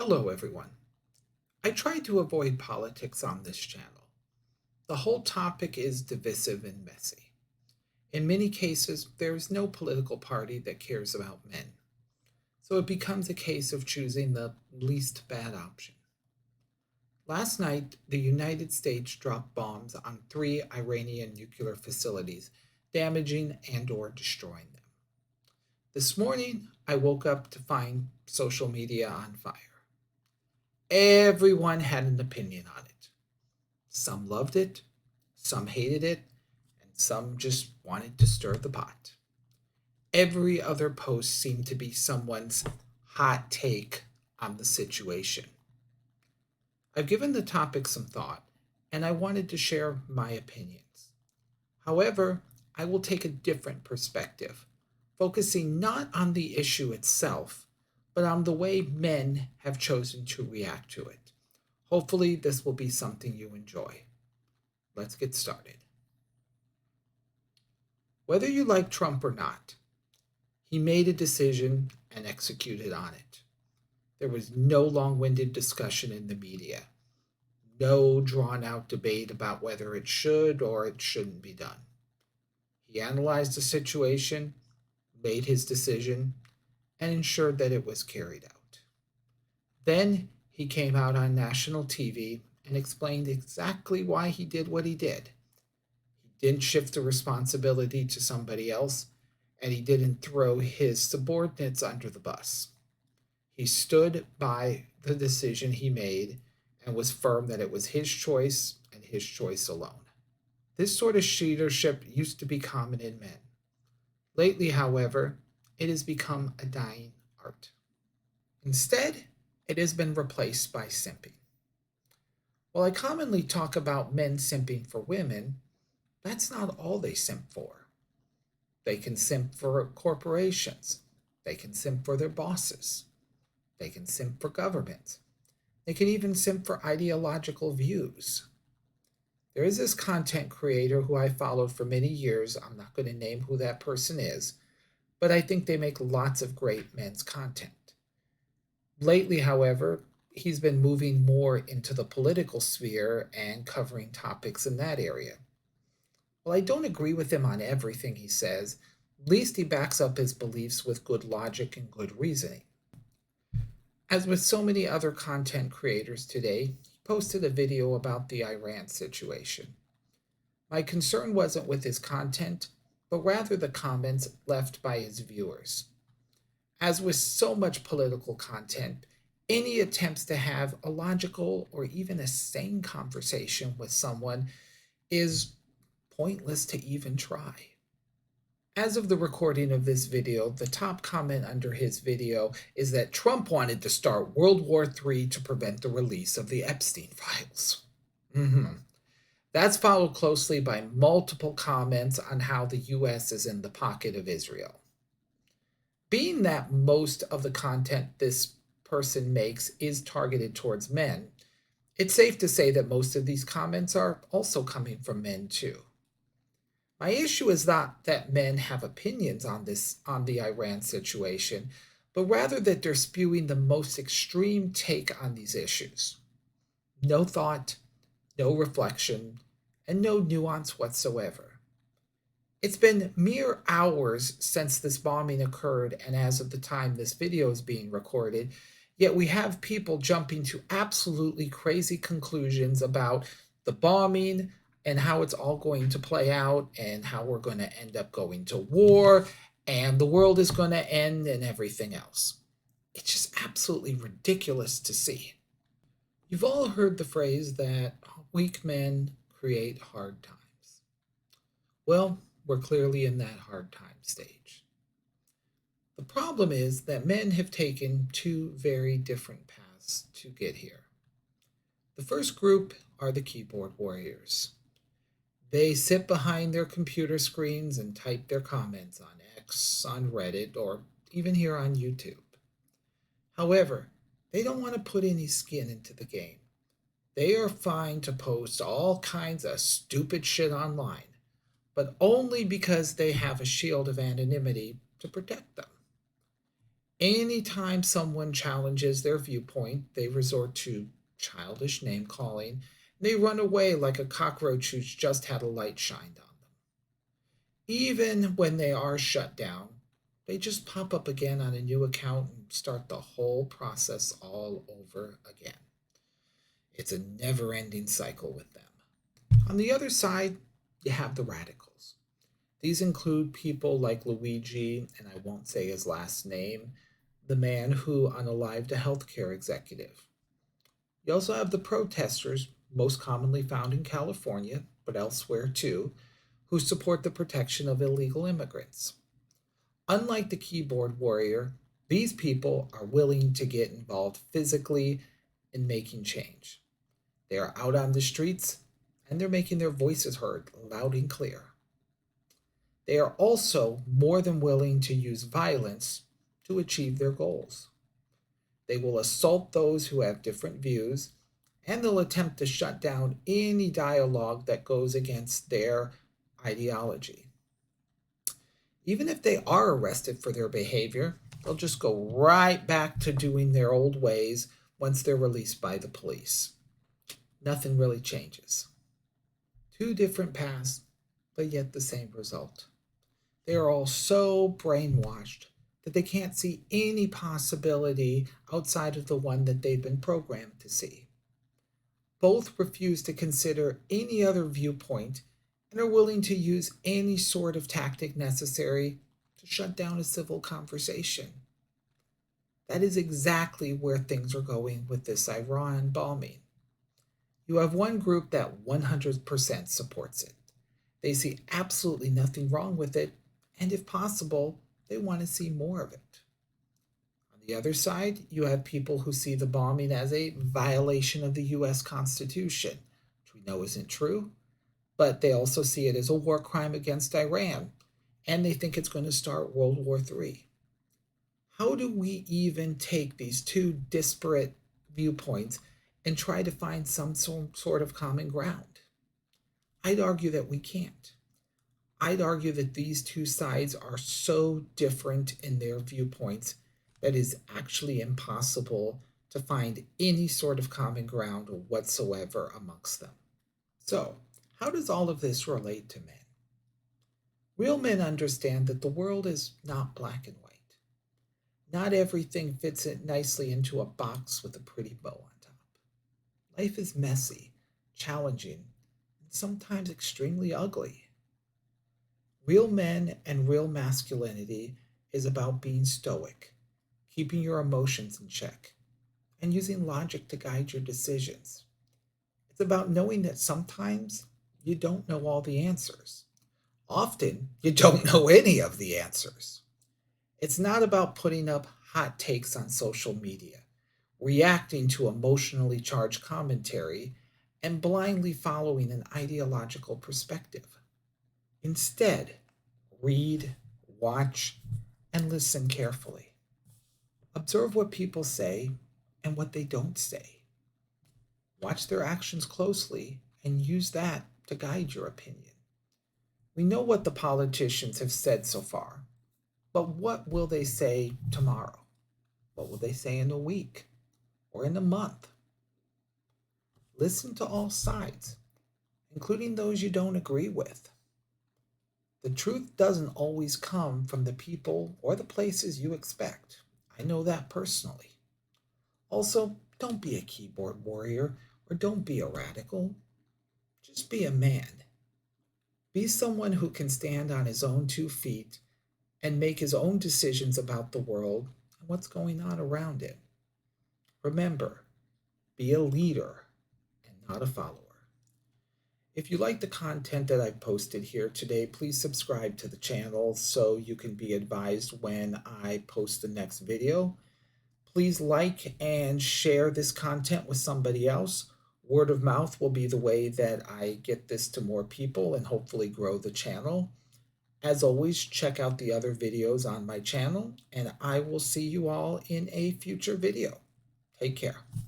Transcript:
Hello, everyone. I try to avoid politics on this channel. The whole topic is divisive and messy. In many cases, there is no political party that cares about men, so it becomes a case of choosing the least bad option. Last night, the United States dropped bombs on three Iranian nuclear facilities, damaging and/or destroying them. This morning, I woke up to find social media on fire. Everyone had an opinion on it. Some loved it, some hated it, and some just wanted to stir the pot. Every other post seemed to be someone's hot take on the situation. I've given the topic some thought, and I wanted to share my opinions. However, I will take a different perspective, focusing not on the issue itself, but on the way men have chosen to react to it. Hopefully, this will be something you enjoy. Let's get started. Whether you like Trump or not, he made a decision and executed on it. There was no long winded discussion in the media, no drawn out debate about whether it should or it shouldn't be done. He analyzed the situation, made his decision, and ensured that it was carried out. Then he came out on national TV and explained exactly why he did what he did. He didn't shift the responsibility to somebody else, and he didn't throw his subordinates under the bus. He stood by the decision he made and was firm that it was his choice and his choice alone. This sort of leadership used to be common in men. Lately, however, it has become a dying art. Instead, it has been replaced by simping. While I commonly talk about men simping for women, that's not all they simp for. They can simp for corporations. They can simp for their bosses. They can simp for government. They can even simp for ideological views. There is this content creator who I followed for many years. I'm not going to name who that person is, but I think they make lots of great men's content. Lately, however, he's been moving more into the political sphere and covering topics in that area. While I don't agree with him on everything he says, at least he backs up his beliefs with good logic and good reasoning. As with so many other content creators today, he posted a video about the Iran situation. My concern wasn't with his content, but rather the comments left by his viewers. As with so much political content, any attempts to have a logical or even a sane conversation with someone is pointless to even try. As of the recording of this video, the top comment under his video is that Trump wanted to start World War III to prevent the release of the Epstein files. That's followed closely by multiple comments on how the US is in the pocket of Israel. Being that most of the content this person makes is targeted towards men, it's safe to say that most of these comments are also coming from men too. My issue is not that men have opinions on the Iran situation, but rather that they're spewing the most extreme take on these issues. No thought, no reflection, and no nuance whatsoever. It's been mere hours since this bombing occurred, and as of the time this video is being recorded, yet we have people jumping to absolutely crazy conclusions about the bombing and how it's all going to play out and how we're going to end up going to war and the world is going to end and everything else. It's just absolutely ridiculous to see. You've all heard the phrase that weak men create hard times. Well, we're clearly in that hard time stage. The problem is that men have taken two very different paths to get here. The first group are the keyboard warriors. They sit behind their computer screens and type their comments on X, on Reddit, or even here on YouTube. However, they don't want to put any skin into the game. They are fine to post all kinds of stupid shit online, but only because they have a shield of anonymity to protect them. Anytime someone challenges their viewpoint, they resort to childish name calling. They run away like a cockroach who's just had a light shined on them. Even when they are shut down, they just pop up again on a new account and start the whole process all over again. It's a never ending cycle with them. On the other side, you have the radicals. These include people like Luigi, and I won't say his last name, the man who unalived a healthcare executive. You also have the protesters, most commonly found in California, but elsewhere too, who support the protection of illegal immigrants. Unlike the keyboard warrior, these people are willing to get involved physically in making change. They are out on the streets and they're making their voices heard loud and clear. They are also more than willing to use violence to achieve their goals. They will assault those who have different views, and they'll attempt to shut down any dialogue that goes against their ideology. Even if they are arrested for their behavior, they'll just go right back to doing their old ways once they're released by the police. Nothing really changes. Two different paths, but yet the same result. They are all so brainwashed that they can't see any possibility outside of the one that they've been programmed to see. Both refuse to consider any other viewpoint and are willing to use any sort of tactic necessary to shut down a civil conversation. That is exactly where things are going with this Iran bombing. You have one group that 100% supports it. They see absolutely nothing wrong with it, and if possible, they want to see more of it. On the other side, you have people who see the bombing as a violation of the US Constitution, which we know isn't true, but they also see it as a war crime against Iran, and they think it's going to start World War III. How do we even take these two disparate viewpoints and try to find some sort of common ground? I'd argue that we can't. I'd argue that these two sides are so different in their viewpoints that it is actually impossible to find any sort of common ground whatsoever amongst them. So, how does all of this relate to men? Real men understand that the world is not black and white. Not everything fits it nicely into a box with a pretty bow on top. Life is messy, challenging, and sometimes extremely ugly. Real men and real masculinity is about being stoic, keeping your emotions in check, and using logic to guide your decisions. It's about knowing that sometimes you don't know all the answers. Often, you don't know any of the answers. It's not about putting up hot takes on social media, reacting to emotionally charged commentary, and blindly following an ideological perspective. Instead, read, watch, and listen carefully. Observe what people say and what they don't say. Watch their actions closely and use that to guide your opinion. We know what the politicians have said so far, but what will they say tomorrow? What will they say in a week or in a month? Listen to all sides, including those you don't agree with. The truth doesn't always come from the people or the places you expect. I know that personally. Also, don't be a keyboard warrior or don't be a radical. Just be a man. Be someone who can stand on his own 2 feet and make his own decisions about the world and what's going on around it. Remember, be a leader and not a follower. If you like the content that I've posted here today, please subscribe to the channel so you can be advised when I post the next video. Please like and share this content with somebody else. Word of mouth will be the way that I get this to more people and hopefully grow the channel. As always, check out the other videos on my channel, and I will see you all in a future video. Take care.